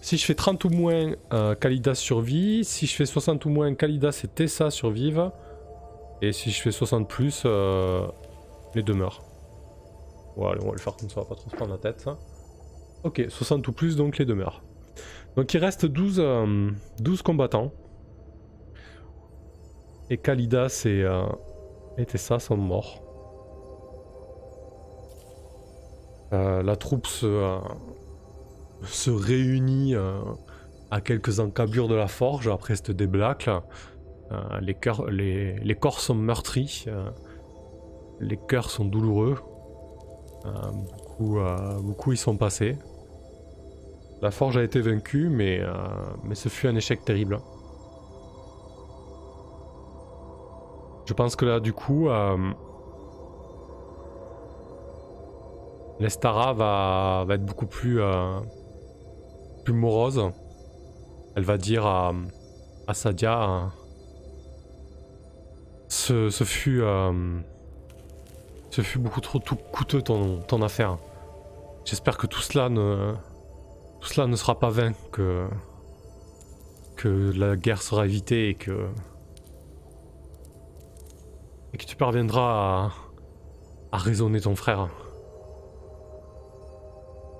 Si je fais 30 ou moins, Kalidas survit. Si je fais 60 ou moins, Kalidas et Tessa survivent. Et si je fais 60 plus, les deux meurent. Voilà, on va le faire comme ça, on va pas trop se prendre la tête. Ça. Ok, 60 ou plus, donc les deux meurent. Donc il reste 12 combattants. Et Kalidas et Tessa sont morts. La troupe se réunit à quelques encablures de la forge après cette débâcle. Les corps sont meurtris. Les cœurs sont douloureux. Beaucoup y sont passés. La forge a été vaincue, mais ce fut un échec terrible. Je pense que là, du coup, Lestara va être beaucoup plus morose. Elle va dire à Sadia, ce fut beaucoup trop coûteux ton affaire. J'espère que tout cela ne sera pas vain, que la guerre sera évitée et que tu parviendras à raisonner ton frère.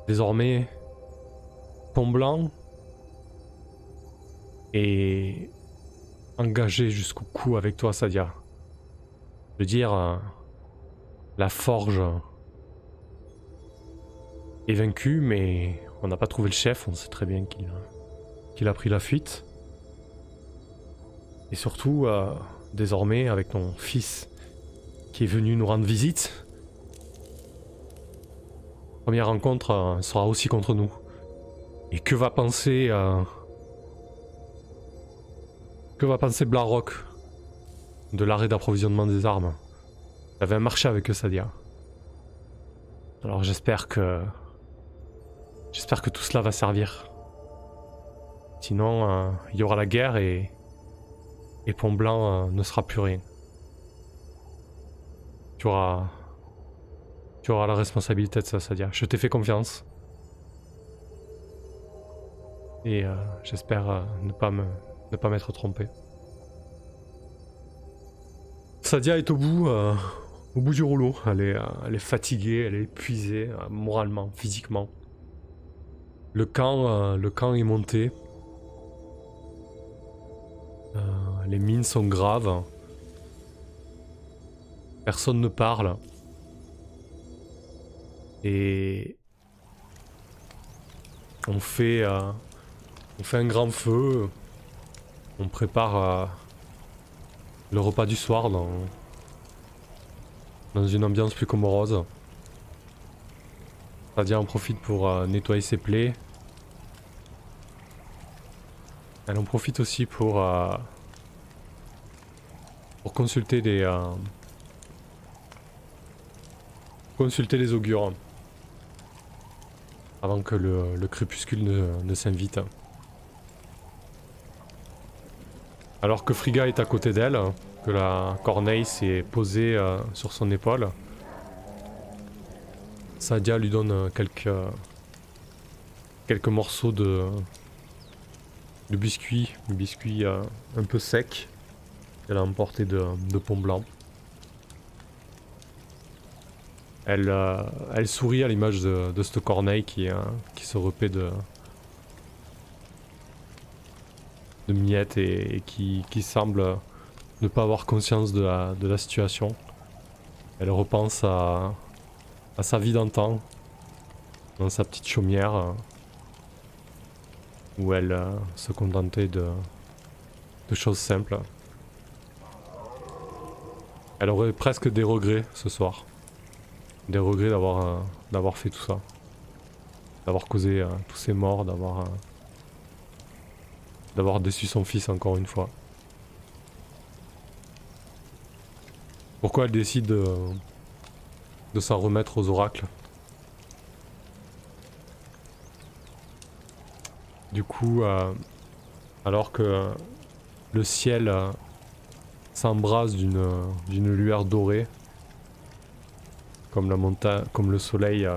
Désormais, Pont Blanc est engagé jusqu'au cou avec toi, Sadia. Je veux dire, la forge est vaincue, mais on n'a pas trouvé le chef, on sait très bien qu'il a pris la fuite. Et surtout, désormais, avec ton fils qui est venu nous rendre visite, première rencontre sera aussi contre nous. Et que va penser Blarrock de l'arrêt d'approvisionnement des armes? J'avais un marché avec eux, Sadia. Alors j'espère que tout cela va servir. Sinon, il y aura la guerre et Pont Blanc ne sera plus rien. Tu auras la responsabilité de ça, Sadia. Je t'ai fait confiance. Et j'espère ne pas m'être trompé. Sadia est au bout du rouleau. Elle est fatiguée, elle est épuisée, moralement, physiquement. Le camp est monté. les mines sont graves. Personne ne parle. Et on fait un grand feu. On prépare le repas du soir dans une ambiance plus que morose. Sadia en profite pour nettoyer ses plaies. Elle en profite aussi pour consulter les augures avant que le crépuscule ne s'invite. Alors que Frigga est à côté d'elle, que la corneille s'est posée sur son épaule, Sadia lui donne quelques morceaux de biscuits, un peu secs qu'elle a emporté de pont blanc. Elle sourit à l'image de cette corneille qui se repaît de miettes et qui semble ne pas avoir conscience de la situation. Elle repense à sa vie d'antan, dans sa petite chaumière, où elle se contentait de choses simples. Elle aurait presque des regrets ce soir. Des regrets d'avoir fait tout ça. D'avoir causé tous ces morts, d'avoir déçu son fils encore une fois. Pourquoi elle décide de s'en remettre aux oracles? Du coup, alors que le ciel s'embrase d'une lueur dorée, comme la montagne, comme le soleil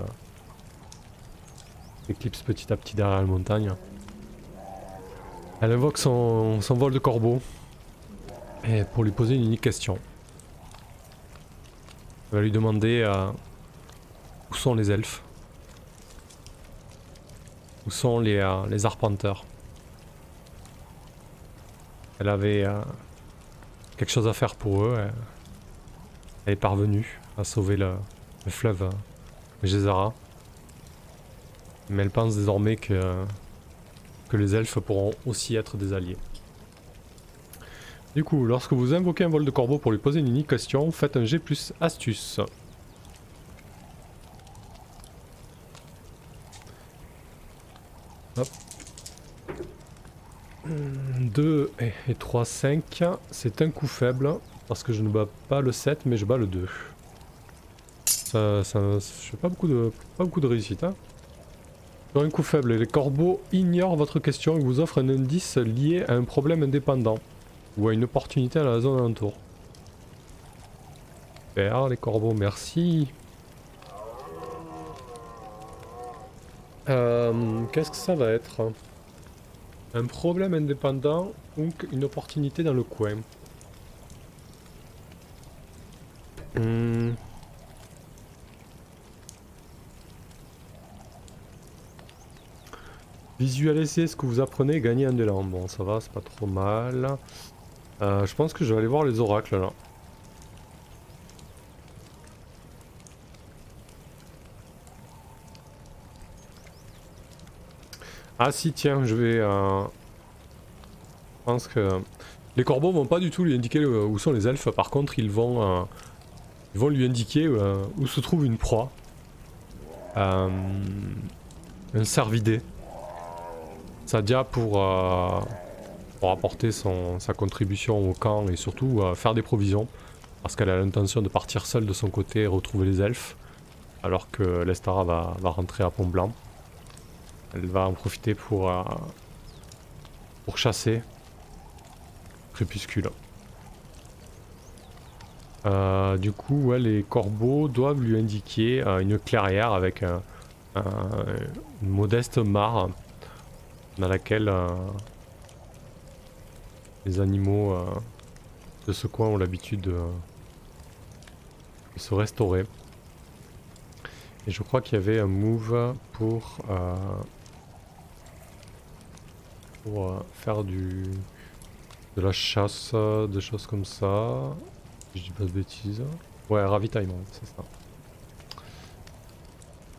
éclipse petit à petit derrière la montagne, elle invoque son vol de corbeau et pour lui poser une unique question. Elle va lui demander où sont les elfes, où sont les arpenteurs. Elle avait quelque chose à faire pour eux. Elle est parvenue à sauver le fleuve Gézara. Mais elle pense désormais que les elfes pourront aussi être des alliés. Du coup, lorsque vous invoquez un vol de corbeau pour lui poser une unique question, faites un G plus astuce. Hop. 2 et 3, 5. C'est un coup faible, parce que je ne bats pas le 7, mais je bats le 2. Je fais pas beaucoup de réussite. Hein. Sur un coup faible, les corbeaux ignorent votre question et vous offrent un indice lié à un problème indépendant, ou à une opportunité à la zone alentour. Super, les corbeaux, merci. Qu'est-ce que ça va être? Un problème indépendant ou une opportunité dans le coin. Visualisez ce que vous apprenez et gagnez un élan. Bon, ça va, c'est pas trop mal. Je pense que je vais aller voir les oracles là. Ah si, tiens, je vais... Je pense que... Les corbeaux vont pas du tout lui indiquer où sont les elfes. Par contre, ils vont lui indiquer où se trouve une proie. Un cervidé. Sadia pour apporter sa contribution au camp et surtout faire des provisions. Parce qu'elle a l'intention de partir seule de son côté et retrouver les elfes. Alors que Lestara va rentrer à Pont Blanc. Elle va en profiter pour chasser Crépuscule. Du coup, ouais, les corbeaux doivent lui indiquer une clairière avec une modeste mare dans laquelle les animaux de ce coin ont l'habitude de se restaurer. Et je crois qu'il y avait un move pour faire de De la chasse, des choses comme ça. Si je dis pas de bêtises. Ouais, ravitaillement, c'est ça.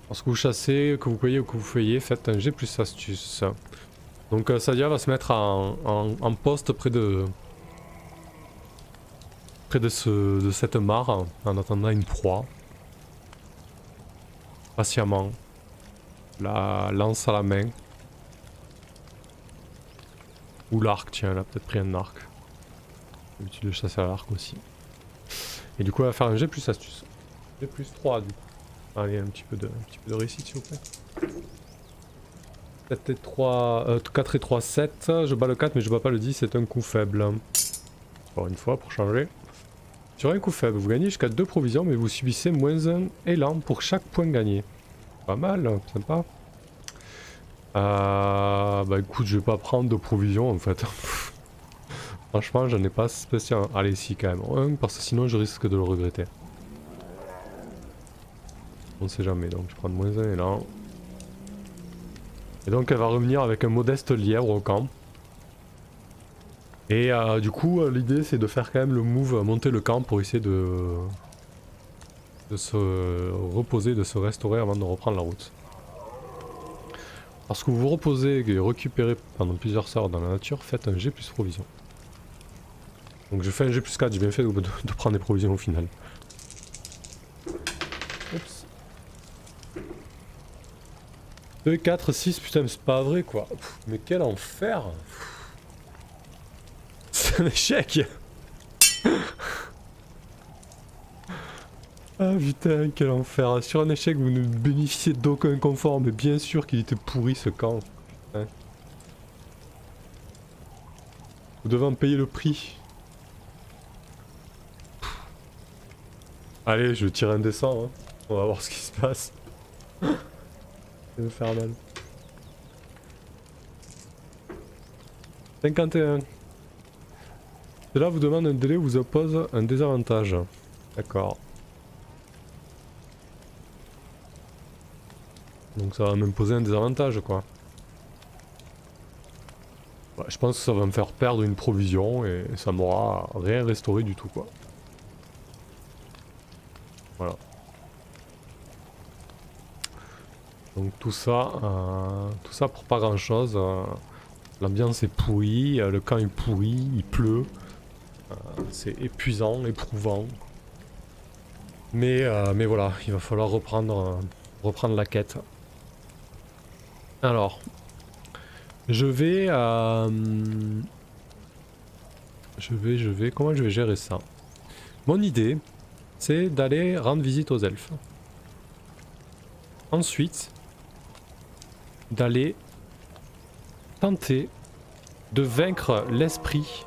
Lorsque vous chassez, que vous cueillez ou que vous feuillez, faites un G plus astuce. Donc Sadia va se mettre en poste près de cette mare en attendant une proie. Patiemment. La lance à la main. Ou l'arc, tiens, elle a peut-être pris un arc. J'ai l'habitude de chasser à l'arc aussi. Et du coup, elle va faire un G plus astuce. G plus 3 du coup. Allez, un petit peu de réussite s'il vous plaît. 4 et 3, 4 et 3, 7. Je bats le 4 mais je bats pas le 10, c'est un coup faible. Encore une fois pour changer. Sur un coup faible, vous gagnez jusqu'à 2 provisions mais vous subissez moins 1 élan pour chaque point gagné. Pas mal, sympa. Bah écoute, je vais pas prendre de provisions en fait. Franchement, j'en ai pas spécial. Allez, si quand même. Un, parce que sinon je risque de le regretter. On sait jamais, donc je prends moins 1 élan. Et donc elle va revenir avec un modeste lièvre au camp. Et du coup l'idée c'est de faire quand même le move, monter le camp pour essayer de se reposer, de se restaurer avant de reprendre la route. Lorsque vous vous reposez et récupérez pendant plusieurs heures dans la nature, faites un G plus provision. Donc je fais un G plus 4, j'ai bien fait de prendre des provisions au final. Oups. 2, 4, 6, putain mais c'est pas vrai quoi. Mais quel enfer. C'est un échec. Ah putain, quel enfer. Sur un échec, vous ne bénéficiez d'aucun confort, mais bien sûr qu'il était pourri ce camp. Hein. Vous devez en payer le prix. Allez, je tire un dessin, hein. On va voir ce qui se passe. Ça va me faire mal. 51. Cela vous demande un délai ou vous oppose un désavantage. D'accord. Donc ça va m'imposer un désavantage quoi. Ouais, je pense que ça va me faire perdre une provision et ça m'aura rien restauré du tout quoi. Voilà. Donc tout ça pour pas grand chose. L'ambiance est pourrie, le camp est pourri, il pleut. C'est épuisant, éprouvant. Mais voilà, il va falloir reprendre la quête. Alors, je vais, comment je vais gérer ça? Mon idée, c'est d'aller rendre visite aux elfes. Ensuite, d'aller tenter de vaincre l'esprit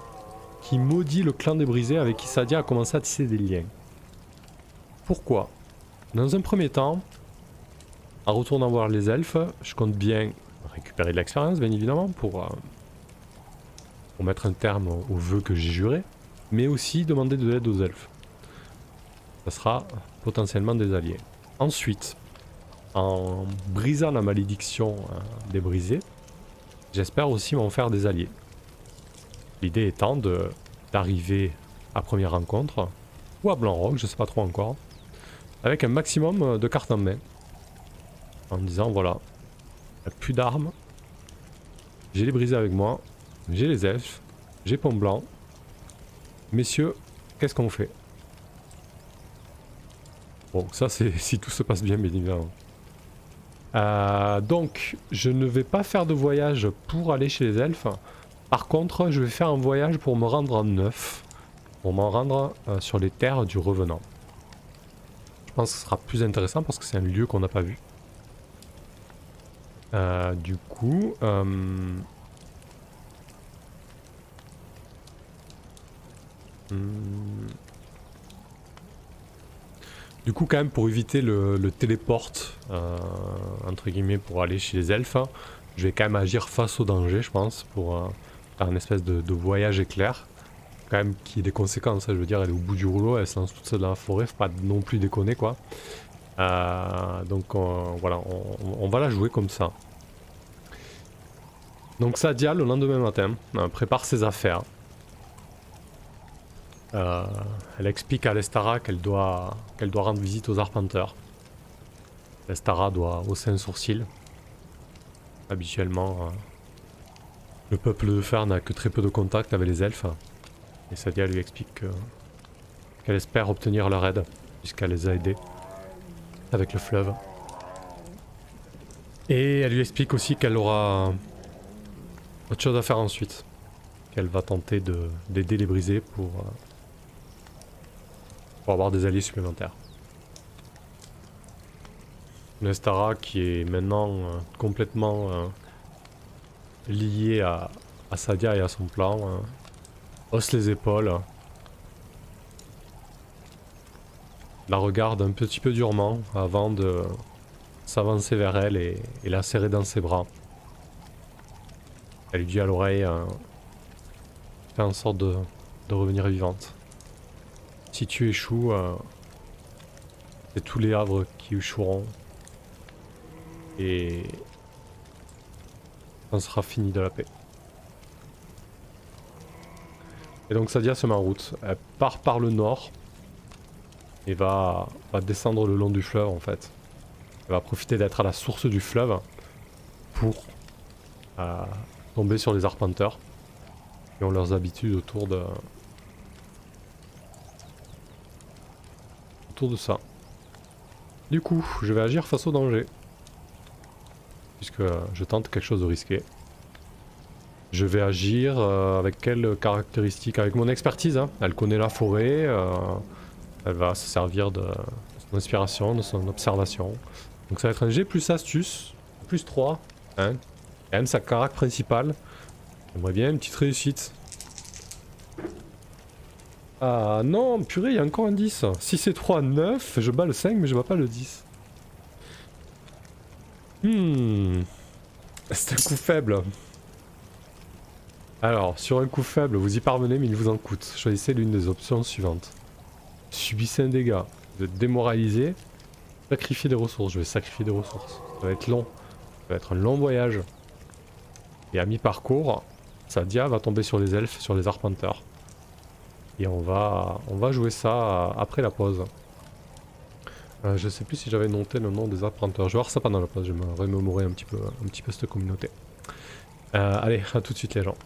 qui maudit le clan des brisés avec qui Sadia a commencé à tisser des liens. Pourquoi? Dans un premier temps, en retournant voir les elfes, je compte bien récupérer de l'expérience, bien évidemment, pour mettre un terme aux vœux que j'ai jurés, mais aussi demander de l'aide aux elfes. Ça sera potentiellement des alliés. Ensuite, en brisant la malédiction des brisés, j'espère aussi m'en faire des alliés. L'idée étant d'arriver à première rencontre, ou à Blanc-Roc, je sais pas trop encore, avec un maximum de cartes en main. En me disant voilà, il n'y a plus d'armes, j'ai les brisés avec moi, j'ai les elfes, j'ai Pont Blanc. Messieurs, qu'est-ce qu'on fait? Bon, ça c'est si tout se passe bien, bien évidemment. Donc, je ne vais pas faire de voyage pour aller chez les elfes. Par contre, je vais faire un voyage pour me rendre en neuf, pour m'en rendre sur les terres du Revenant. Je pense que ce sera plus intéressant parce que c'est un lieu qu'on n'a pas vu. Du coup... Du coup, quand même, pour éviter le téléporte, entre guillemets, pour aller chez les elfes, je vais quand même agir face au danger, je pense, pour faire une espèce de voyage éclair. Quand même, qui ait des conséquences, hein, je veux dire, elle est au bout du rouleau, elle se lance toute seule dans la forêt, faut pas non plus déconner, quoi. Donc, voilà, on va la jouer comme ça. Donc, Sadia, le lendemain matin, prépare ses affaires. Elle explique à Lestara qu'elle doit rendre visite aux arpenteurs. Lestara doit hausser un sourcil. Habituellement, le peuple de fer n'a que très peu de contact avec les elfes. Et Sadia lui explique qu'elle espère obtenir leur aide, puisqu'elle les a aidés avec le fleuve. Et elle lui explique aussi qu'elle aura autre chose à faire ensuite. Qu'elle va tenter d'aider les brisés pour avoir des alliés supplémentaires. Nestara, qui est maintenant complètement liée à Sadia et à son plan, hausse les épaules, la regarde un petit peu durement avant de s'avancer vers elle et la serrer dans ses bras. Elle lui dit à l'oreille, fais en sorte de revenir vivante. Si tu échoues, c'est tous les havres qui échoueront. Et on sera fini de la paix. Et donc Sadia se met en route. Elle part par le nord et va descendre le long du fleuve en fait. Elle va profiter d'être à la source du fleuve pour tomber sur les arpenteurs qui ont leurs habitudes autour de ça. Du coup, je vais agir face au danger. Puisque je tente quelque chose de risqué. Je vais agir avec quelles caractéristiques? Avec mon expertise, hein. Elle connaît la forêt, elle va se servir de son inspiration, de son observation. Donc ça va être un G plus astuce, plus 3, hein. Quand même sa carac principale. J'aimerais bien une petite réussite. Ah non, purée, il y a encore un 10. 6 et 3, 9, je bats le 5 mais je bats pas le 10. C'est un coup faible. Alors, sur un coup faible, vous y parvenez mais il vous en coûte. Choisissez l'une des options suivantes. Subissez un dégât. Vous êtes démoralisé. Sacrifiez des ressources. Je vais sacrifier des ressources. Ça va être long. Ça va être un long voyage. Et à mi-parcours, Sadia va tomber sur les elfes, sur les arpenteurs. Et on va jouer ça après la pause. Je sais plus si j'avais noté le nom des arpenteurs. Je vais voir ça pendant la pause. Je vais me remémorer un petit peu cette communauté. Allez, à tout de suite les gens.